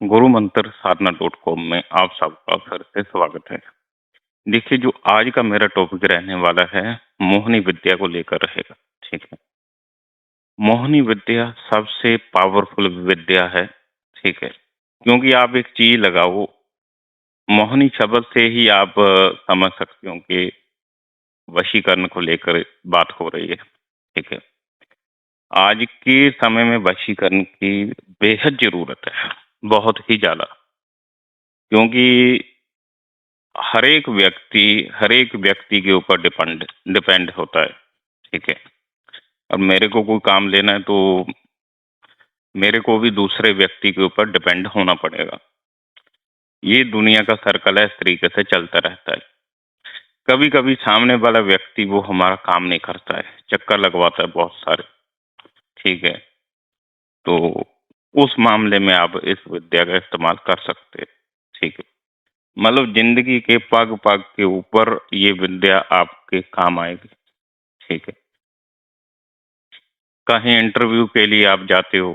गुरु मंत्र साधना .com में आप सबका फिर से स्वागत है। देखिए, जो आज का मेरा टॉपिक रहने वाला है, मोहिनी विद्या को लेकर रहेगा, ठीक है? मोहिनी विद्या सबसे पावरफुल विद्या है, ठीक है? क्योंकि आप एक चीज़ लगाओ, मोहिनी शब्द से ही आप समझ सकते हो कि वशीकरण को लेकर बात हो रही है, ठीक है? आज के समय में वशीकरण की बेहद ज़रूरत है, बहुत ही ज़्यादा। क्योंकि हर एक व्यक्ति के ऊपर डिपेंड डिपेंड होता है, ठीक है? अब मेरे को कोई काम लेना है तो मेरे को भी दूसरे व्यक्ति के ऊपर डिपेंड होना पड़ेगा। ये दुनिया का सर्कल है, इस तरीके से चलता रहता है। कभी-कभी सामने वाला व्यक्ति वो हमारा काम नहीं करता है, चक्कर लगवाता है बहुत सारे, ठीक है? तो उस मामले में आप इस विद्या का इस्तेमाल कर सकते हैं, ठीक है? मतलब ज़िंदगी के पग-पग के ऊपर ये विद्या आपके काम आएगी, ठीक है? कहीं इंटरव्यू के लिए आप जाते हो,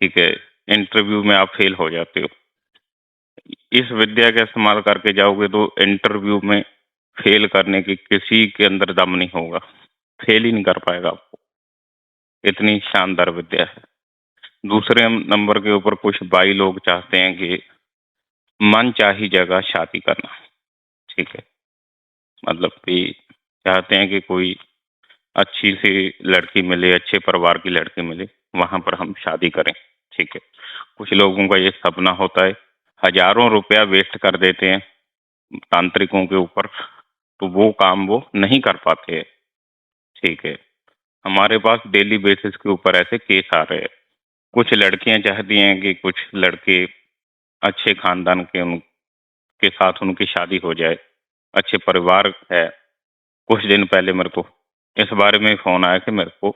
ठीक है? इंटरव्यू में आप फेल हो जाते हो। इस विद्या का इस्तेमाल करके जाओगे तो इंटरव्यू में फेल करने की किसी के अंदर दम नहीं होगा, फेल ही नहीं कर पाएगा आपको, इतनी शानदार विद्या है। दूसरे नंबर के ऊपर कुछ भाई लोग चाहते हैं कि मनचाही जगह शादी करना, ठीक है? मतलब कि चाहते हैं कि कोई अच्छी-सी लड़की मिले, अच्छे परिवार की लड़की मिले, वहाँ पर हम शादी करें, ठीक है? कुछ लोगों का ये सपना होता है, हज़ारों रुपया वेस्ट कर देते हैं तांत्रिकों के ऊपर, तो वो काम वो नहीं कर पाते हैं, ठीक है? हमारे पास डेली बेसिस के ऊपर ऐसे केस आ रहे हैं। कुछ लड़कियाँ चाहती हैं कि कुछ लड़के अच्छे खानदान के उनके साथ उनकी शादी हो जाए, अच्छे परिवार है। कुछ दिन पहले मेरे को इस बारे में फ़ोन आया कि मेरे को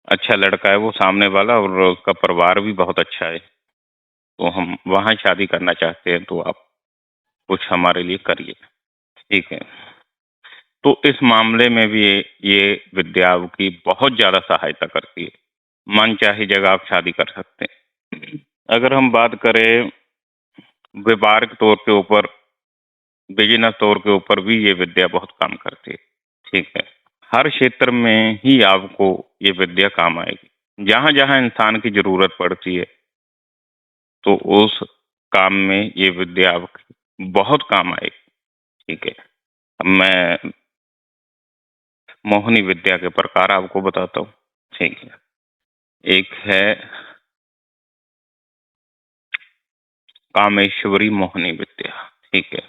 अच्छा लड़का है वो सामने वाला और उसका परिवार भी बहुत अच्छा है, तो हम वहाँ शादी करना चाहते हैं, तो आप कुछ हमारे लिए करिए, ठीक है? तो इस मामले में भी ये विद्या आपकी बहुत ज़्यादा सहायता करती है। मनचाही जगह आप शादी कर सकते हैं। अगर हम बात करें व्यापारिक तौर के ऊपर, बिज़नेस तौर के ऊपर भी ये विद्या बहुत काम करती है, ठीक है? हर क्षेत्र में ही आपको ये विद्या काम आएगी। जहाँ-जहाँ इंसान की ज़रूरत पड़ती है, तो उस काम में ये विद्या आपकी बहुत काम आएगी, ठीक है? अब मैं मोहिनी विद्या के प्रकार आपको बताता हूँ, ठीक है? एक है कामेश्वरी मोहिनी विद्या, ठीक है?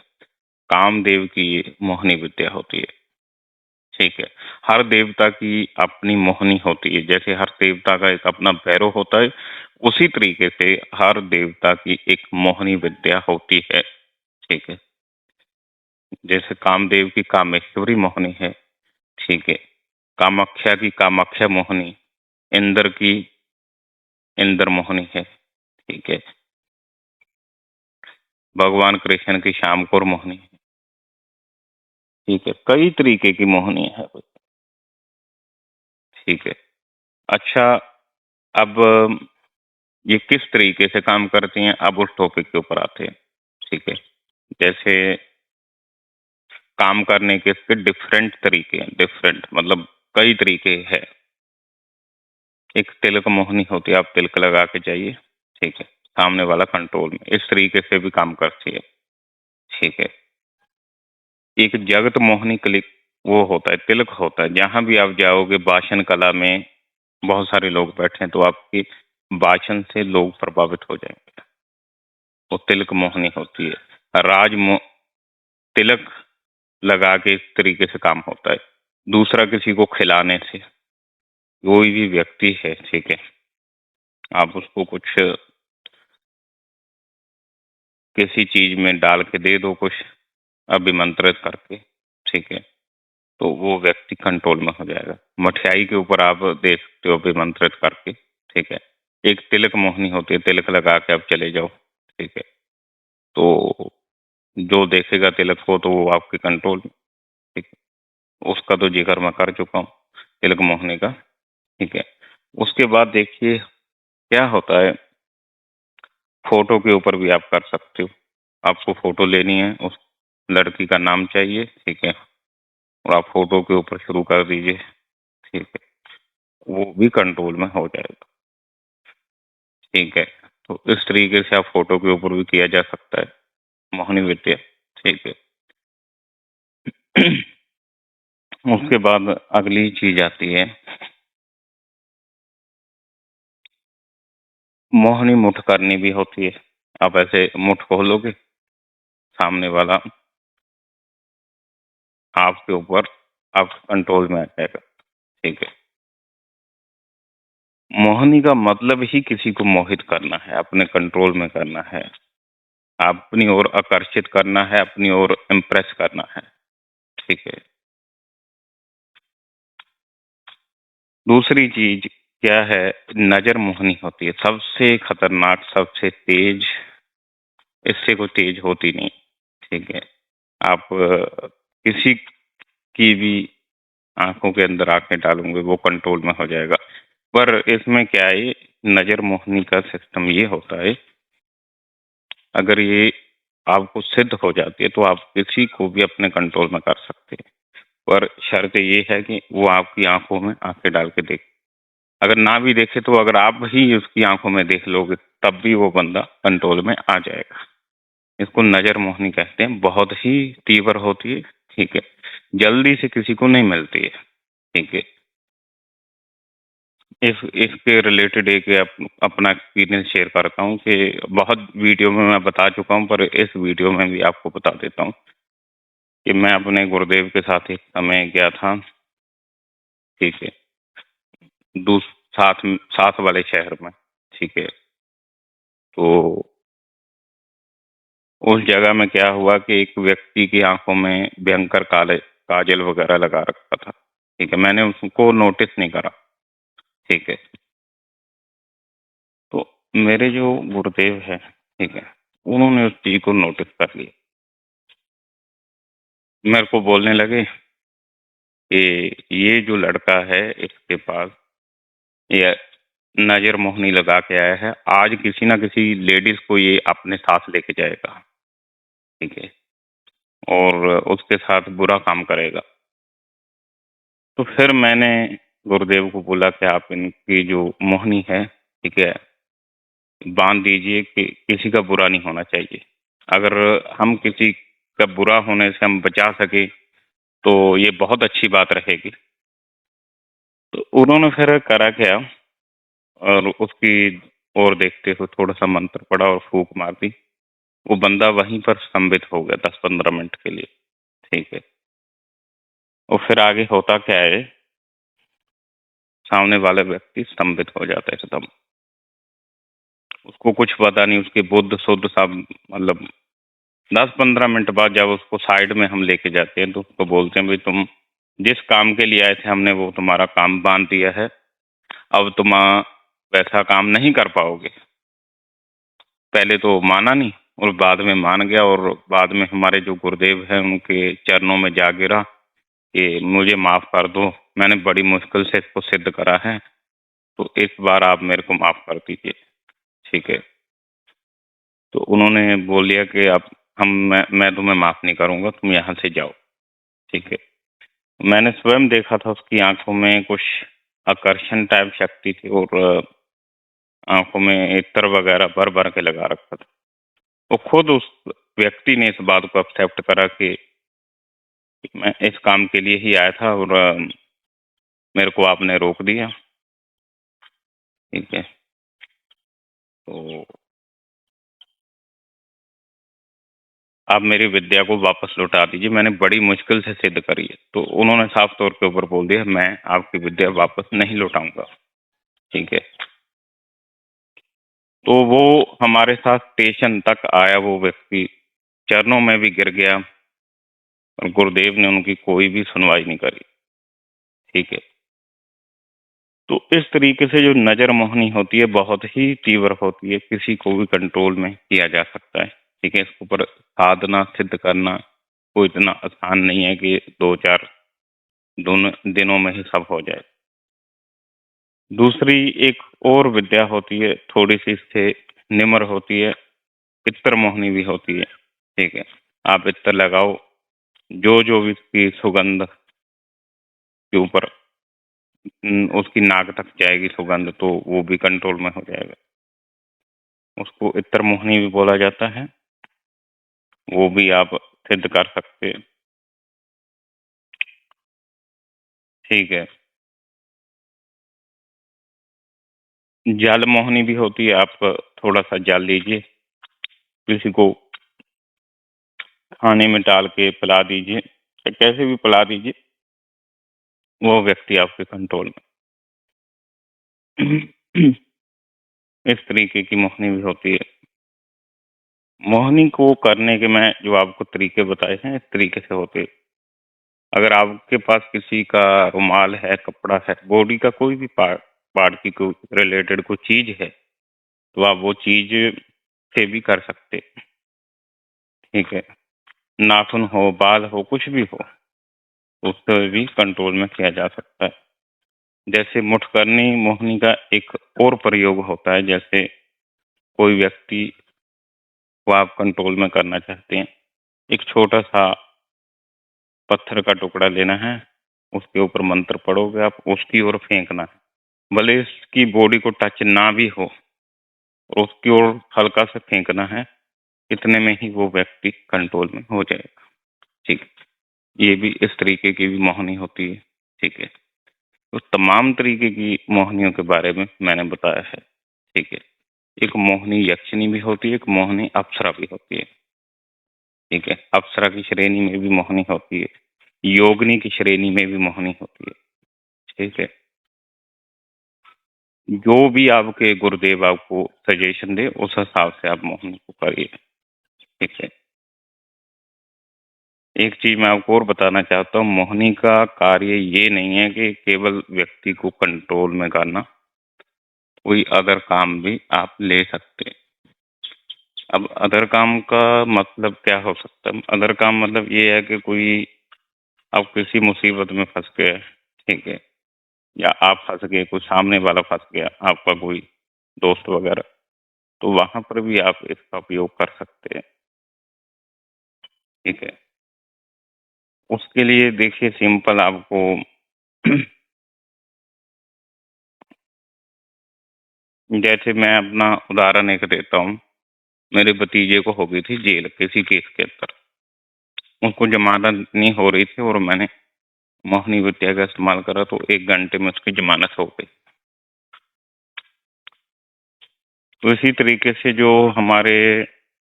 कामदेव की ये मोहिनी विद्या होती है, ठीक है? हर देवता की अपनी मोहिनी होती है, जैसे हर देवता का एक अपना भैरव होता है, उसी तरीके से हर देवता की एक मोहिनी विद्या होती है, ठीक है? जैसे कामदेव की कामेश्वरी मोहिनी है, ठीक है? कामाख्या की कामाख्या मोहिनी, इंद्र की इंद्र मोहिनी है, ठीक है? भगवान कृष्ण की श्यामपुर मोहिनी है, ठीक है? कई तरीके की मोहिनी है, ठीक है? अच्छा, अब ये किस तरीके से काम करती हैं, अब उस टॉपिक के ऊपर आते हैं, ठीक है? जैसे काम करने के इसके डिफरेंट तरीके हैं, डिफरेंट मतलब कई तरीके हैं। एक तिलक मोहिनी होती है, आप तिलक लगा के जाइए, ठीक है? सामने वाला कंट्रोल में, इस तरीके से भी काम करती है, ठीक है? एक जगत मोहिनी क्लिक वो होता है, तिलक होता है, जहाँ भी आप जाओगे भाषण कला में बहुत सारे लोग बैठे हैं, तो आपकी भाषण से लोग प्रभावित हो जाएँगे। वो तिलक मोहिनी होती है। तिलक लगा के इस तरीके से काम होता है। दूसरा किसी को खिलाने से, कोई भी व्यक्ति है, ठीक है? आप उसको कुछ किसी चीज़ में डाल के दे दो कुछ अभिमंत्रित करके, ठीक है? तो वो व्यक्ति कंट्रोल में हो जाएगा। मठियाई के ऊपर आप दे सकते हो अभिमंत्रित करके, ठीक है? एक तिलक मोहिनी होती है, तिलक लगा के आप चले जाओ, ठीक है? तो जो देखेगा तिलक को तो वो आपके कंट्रोल में, ठीक है? उसका तो ज़िक्र मैं कर चुका हूँ, तिलक मोहिनी का, ठीक है? उसके बाद देखिए क्या होता है फ़ोटो के ऊपर भी आप कर सकते हो। आपको फ़ोटो लेनी है, उस लड़की का नाम चाहिए, ठीक है? और आप फ़ोटो के ऊपर शुरू कर दीजिए, ठीक है? वो भी कंट्रोल में हो जाएगा, ठीक है? तो इस तरीके से आप फ़ोटो के ऊपर भी किया जा सकता है, मोहिनी विद्या, ठीक है? उसके बाद अगली चीज़ आती है, मोहिनी मुठ करनी भी होती है। आप ऐसे मुठ खोलोगे, सामने वाला आपके ऊपर आप कंट्रोल में आ जाएगा, ठीक है? मोहिनी का मतलब ही किसी को मोहित करना है, अपने कंट्रोल में करना है, अपनी ओर आकर्षित करना है, अपनी ओर इम्प्रेस करना है, ठीक है? दूसरी चीज़ क्या है, नज़र मोहनी होती है, सबसे खतरनाक, सबसे तेज़, इससे कोई तेज़ होती नहीं, ठीक है? आप किसी की भी आँखों के अंदर आँखें डालोगे, वो कंट्रोल में हो जाएगा। पर इसमें क्या है, नज़र मोहनी का सिस्टम ये होता है, अगर ये आपको सिद्ध हो जाती है, तो आप किसी को भी अपने कंट्रोल में कर सकते हैं। पर शर्त ये है कि वो आपकी आँखों में आँखें डाल के देखे। अगर ना भी देखे, तो अगर आप ही उसकी आँखों में देख लोगे, तब भी वो बंदा कंट्रोल में आ जाएगा। इसको नज़र मोहनी कहते हैं, बहुत ही तीव्र होती है, ठीक है? जल्दी से किसी को नहीं मिलती है, ठीक है? इसके रिलेटेड एक अपना एक्सपीरियंस शेयर करता हूँ कि बहुत वीडियो में मैं बता चुका हूँ, पर इस वीडियो में भी आपको बता देता हूँ कि मैं अपने गुरुदेव के साथ एक समय गया था, ठीक है? दूस साथ वाले शहर में, ठीक है? तो उस जगह में क्या हुआ कि एक व्यक्ति की आँखों में भयंकर काले काजल वगैरह लगा रखा था, ठीक है? मैंने उसको नोटिस नहीं करा, ठीक है? तो मेरे जो गुरुदेव हैं, ठीक है? उन्होंने उस चीज़ को नोटिस कर लिया। मेरे को बोलने लगे कि ये जो लड़का है, इसके पास ये नज़र मोहनी लगा के आया है, आज किसी न किसी लेडीज़ को ये अपने साथ लेके जाएगा, ठीक है? और उसके साथ बुरा काम करेगा। तो फिर मैंने गुरुदेव को बोला कि आप इनकी जो मोहनी है, ठीक है, बाँध दीजिए कि किसी का बुरा नहीं होना चाहिए। अगर हम किसी का बुरा होने से हम बचा सकें, तो ये बहुत अच्छी बात रहेगी। तो उन्होंने फिर करा क्या, और उसकी ओर देखते हुए थोड़ा-सा मंत्र पढ़ा और फूँक मार दी। वो बंदा वहीं पर स्तंभित हो गया 10-15 मिनट के लिए, ठीक है। और फिर आगे होता क्या है, सामने वाला व्यक्ति स्तंभित हो जाता है एकदम। उसको कुछ पता नहीं, उसकी बुद्ध-सुद्ध सब, मतलब 10-15 मिनट बाद जब उसको साइड में हम लेके जाते हैं, तो उसको बोलते हैं, "भई तुम जिस काम के लिए आए थे, हमने वो तुम्हारा काम बाँध दिया है। अब तुम वैसा काम नहीं कर पाओगे।" पहले तो माना नहीं, और बाद में मान गया, और बाद में हमारे जो गुरुदेव हैं, उनके चरणों में जा गिरा कि मुझे माफ़ कर दो, मैंने बड़ी मुश्किल से इसको सिद्ध करा है, तो इस बार आप मेरे को माफ़ कर दीजिए, ठीक है? तो उन्होंने बोल दिया कि अब मैं तुम्हें माफ़ नहीं करूँगा, तुम यहाँ से जाओ, ठीक है? मैंने स्वयं देखा था उसकी आँखों में कुछ आकर्षण टाइप शक्ति थी, और आँखों में इत्र वगैरह भर-भर के लगा रखा था। वो खुद उस व्यक्ति ने इस बात को एक्सेप्ट करा कि मैं इस काम के लिए ही आया था, और मेरे को आपने रोक दिया, ठीक है? तो आप मेरी विद्या को वापस लौटा दीजिए, मैंने बड़ी मुश्किल से सिद्ध करी है। तो उन्होंने साफ तौर के ऊपर बोल दिया, मैं आपकी विद्या वापस नहीं लौटाऊँगा, ठीक है? तो वो हमारे साथ स्टेशन तक आया, वो व्यक्ति चरणों में भी गिर गया, और गुरुदेव ने उनकी कोई भी सुनवाई नहीं करी, ठीक है? तो इस तरीके से जो नज़र मोहनी होती है, बहुत ही तीव्र होती है, किसी को भी कंट्रोल में किया जा सकता है, ठीक है? इसके ऊपर साधना सिद्ध करना कोई इतना आसान नहीं है कि 2-4 दोनों दिनों में ही सब हो जाए। दूसरी एक और विद्या होती है, थोड़ी-सी इससे निमर होती है, इत्र मोहनी भी होती है। ठीक है, आप इत्र लगाओ, जो भी उसकी सुगंध के ऊपर उसकी नाक तक जाएगी सुगंध, तो वो भी कंट्रोल में हो जाएगा। उसको इत्र मोहनी भी बोला जाता है, वो भी आप सिद्ध कर सकते हैं। ठीक है, जल मोहनी भी होती है, आप थोड़ा सा जल लीजिए, किसी को खाने में डाल के पिला दीजिए, या कैसे भी पिला दीजिए, वो व्यक्ति आपके कंट्रोल में। इस तरीके की मोहनी भी होती है। मोहनी को करने के मैं जो आपको तरीके बताए हैं, इस तरीके से होते हैं। अगर आपके पास किसी का रुमाल है, कपड़ा है, बॉडी का कोई भी पार्ट पार्ट की कोई रिलेटेड कोई चीज है, तो आप वो चीज से भी कर सकते। ठीक है, नाखून हो, बाल हो, कुछ भी हो, उससे भी कंट्रोल में किया जा सकता है। जैसे मुठकरनी मोहनी का एक और प्रयोग होता है, जैसे कोई व्यक्ति को आप कंट्रोल में करना चाहते हैं, एक छोटा सा पत्थर का टुकड़ा लेना है, उसके ऊपर मंत्र पढ़ोगे आप, उसकी ओर फेंकना है, भले इसकी बॉडी को टच ना भी हो, और उसकी ओर हल्का से फेंकना है, इतने में ही वो व्यक्ति कंट्रोल में हो जाएगा। ठीक है, ये भी इस तरीके की भी मोहनी होती है। ठीक है, तो तमाम तरीके की मोहनियों के बारे में मैंने बताया है। ठीक है, एक मोहनी यक्षिणी भी होती है, एक मोहनी अप्सरा भी होती है। ठीक है, अप्सरा की श्रेणी में भी मोहनी होती है, योगिनी की श्रेणी में भी मोहनी होती है। ठीक है, जो भी आपके गुरुदेव आपको सजेशन दे, उस हिसाब से आप मोहनी को करिए। ठीक है, एक चीज मैं आपको और बताना चाहता हूँ, मोहनी का कार्य ये नहीं है कि केवल व्यक्ति को कंट्रोल में करना, कोई अदर काम भी आप ले सकते हैं। अब अदर काम का मतलब क्या हो सकता है? अदर काम मतलब ये है कि कोई आप किसी मुसीबत में फंस गए, ठीक है, या आप फंस गए, कोई सामने वाला फंस गया, आपका कोई दोस्त वगैरह, तो वहां पर भी आप इसका उपयोग कर सकते हैं। ठीक है, उसके लिए देखिए सिंपल आपको जैसे मैं अपना उदाहरण एक देता हूँ, मेरे भतीजे को हो गई थी जेल किसी केस के अंदर, उनको जमानत नहीं हो रही थी, और मैंने मोहनी विद्या का इस्तेमाल करा तो 1 घंटे में उसकी जमानत हो गई। तो इसी तरीके से जो हमारे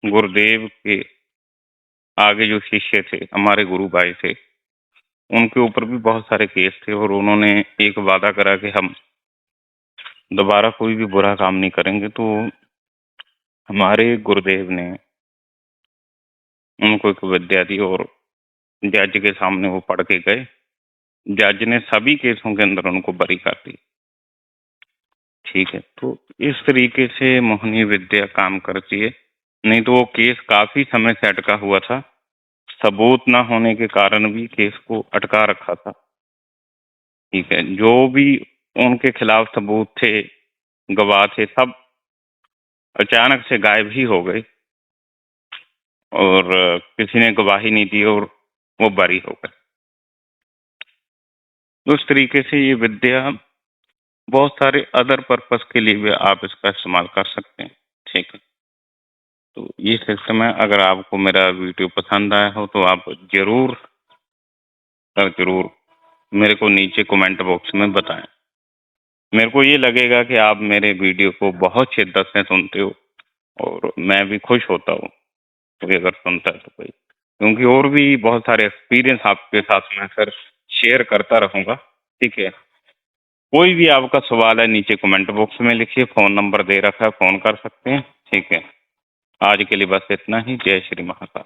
गुरुदेव के आगे जो शिष्य थे, हमारे गुरु भाई थे, उनके ऊपर भी बहुत सारे केस थे, और उन्होंने एक वादा करा कि हम दोबारा कोई भी बुरा काम नहीं करेंगे। तो हमारे गुरुदेव ने उनको एक विद्या दी, और जज के सामने वो पढ़ के गए। जज ने सभी केसों के अंदर उनको बरी कर दी। ठीक है, तो इस तरीके से मोहनी विद्या काम करती है। नहीं तो वो केस काफी समय से अटका हुआ था, सबूत ना होने के कारण भी केस को अटका रखा था। ठीक है, जो भी उनके खिलाफ सबूत थे, गवाह थे, सब अचानक से गायब ही हो गए, और किसी ने गवाही नहीं दी, और वो बरी हो गए। तो उस तरीके से ये विद्या बहुत सारे अदर पर्पस के लिए भी आप इसका इस्तेमाल कर सकते हैं। ठीक है, तो ये सिस्टम है। अगर आपको मेरा वीडियो पसंद आया हो तो आप जरूर सर जरूर मेरे को नीचे कमेंट बॉक्स में बताएं। मेरे को ये लगेगा कि आप मेरे वीडियो को बहुत शिद्दत से सुनते हो, और मैं भी खुश होता हूँ कोई अगर सुनता है तो कोई, क्योंकि और भी बहुत सारे एक्सपीरियंस आपके साथ मैं सर शेयर करता रहूँगा। ठीक है, कोई भी आपका सवाल है नीचे कमेंट बॉक्स में लिखिए, फ़ोन नंबर दे रखा है, फ़ोन कर सकते हैं। ठीक है, आज के लिए बस इतना ही। जय श्री महाकाल।